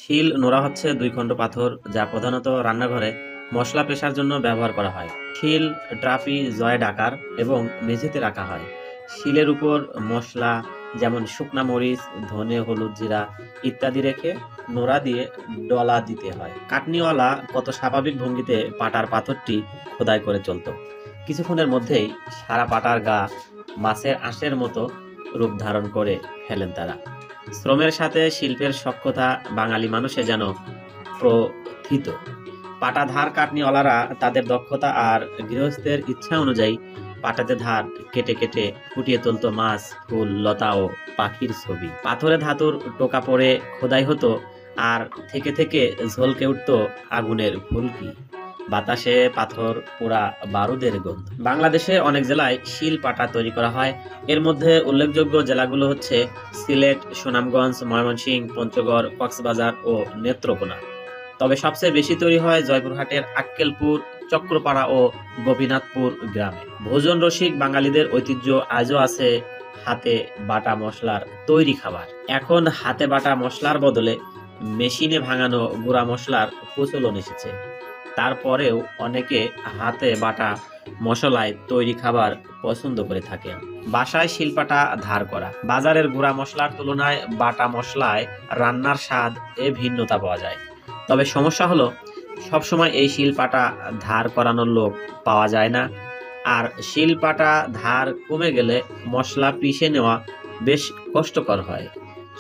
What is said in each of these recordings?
শিল নোড়া হচ্ছে দুই খণ্ড পাথর যা প্রধানত রান্নাঘরে মশলা পেশার জন্য ব্যবহার করা হয়। শিল ট্রাফি জয়েড আকার এবং মেঝেতে রাখা হয়। শিলের উপর মশলা যেমন শুকনা মরিচ, ধনে, হলুদ, জিরা ইত্যাদি রেখে নোড়া দিয়ে ডলা দিতে হয়। কাটনিওয়ালা কত স্বাভাবিক ভঙ্গিতে পাটার পাথরটি খোদাই করে চলত। কিছুক্ষণের মধ্যেই সারা পাটার গা মাছের আঁশের মতো রূপ ধারণ করে ফেলেন তারা। শ্রমের সাথে শিল্পের সখ্যতা বাঙালি মানুষে যেন প্রথিত। পাটাধার কাটনিওয়ালারা তাদের দক্ষতা আর গৃহস্থের ইচ্ছা অনুযায়ী পাটাতে ধার কেটে কেটে ফুটিয়ে তুলত মাছ, ফুল, লতা ও পাখির ছবি। পাথরে ধাতুর টোকা পড়ে খোদাই হতো, আর থেকে থেকে ঝলকে উঠত আগুনের ফুলকি। বাতাসে পাথর পোড়া বারুদের গন্ধ। বাংলাদেশে অনেক জেলায় শিল পাটা তৈরি করা হয়। এর মধ্যে উল্লেখযোগ্য জেলাগুলো হচ্ছে সিলেট, সুনামগঞ্জ, ময়মনসিংহ, পঞ্চগড়, কক্সবাজার ও নেত্রকোনা। তবে সবচেয়ে বেশি তৈরি হয় জয়পুরহাটের আক্কেলপুর, চক্রপাড়া ও গোপীনাথপুর গ্রামে। ভোজন রসিক বাঙালিদের ঐতিহ্য আজও আছে হাতে বাটা মশলার তৈরি খাবার। এখন হাতে বাটা মশলার বদলে মেশিনে ভাঙানো গুঁড়া মশলার প্রচলন এসেছে। তারপরেও অনেকে হাতে বাটা মশলায় তৈরি খাবার পছন্দ করে থাকেন। বাসায় শিলপাটা ধার করা। বাজারের গুঁড়া মশলার তুলনায় বাটা মশলায় রান্নার স্বাদ ভিন্নতা পাওয়া যায়। তবে সমস্যা হলো সবসময় এই শিলপাটা ধার করানোর লোক পাওয়া যায় না। আর শিলপাটা ধার কমে গেলে মশলা পিষে নেওয়া বেশ কষ্টকর হয়।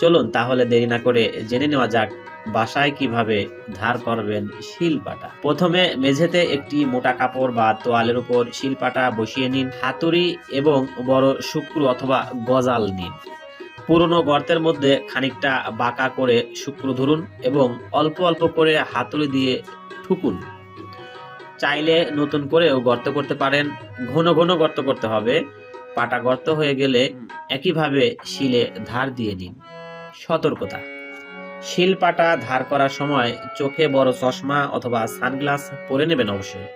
চলুন তাহলে দেরি না করে জেনে নেওয়া যাক বাসায় কিভাবে ধার করবেন শিলপাটা। প্রথমে মেঝেতে একটি মোটা কাপড় বা তোয়ালের উপর শিলপাটা বসিয়ে নিন। হাতুড়ি এবং বড় শুক্র অথবা গজাল নিন। পুরনো গর্তের মধ্যে খানিকটা বাঁকা করে শুক্র ধরুন এবং অল্প অল্প করে হাতুড়ি দিয়ে ঠুকুন। চাইলে নতুন করেও গর্ত করতে পারেন। ঘন ঘন গর্ত করতে হবে। পাটা গর্ত হয়ে গেলে একইভাবে শিলে ধার দিয়ে নিন। সতর্কতা: শিল পাটা ধার করার সময় চোখে বড় চশমা অথবা সানগ্লাস পরে নেবেন অবশ্যই,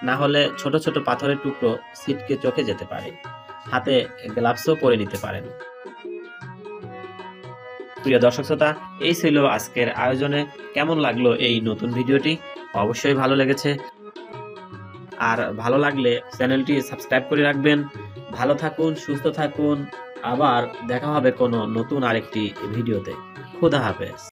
না হলে ছোট ছোট পাথরের টুকরো ছিটকে চোখে যেতে পারে। হাতে গ্লাভসও পরে নিতে পারেন। প্রিয় দর্শক শ্রোতা, এই ছিল আজকের আয়োজনে। কেমন লাগলো এই নতুন ভিডিওটি? অবশ্যই ভালো লেগেছে, আর ভালো লাগলে চ্যানেলটি সাবস্ক্রাইব করে রাখবেন। ভালো থাকুন, সুস্থ থাকুন। আবার দেখা হবে কোনো নতুন আরেকটি ভিডিওতে। খোদা হাফেজ।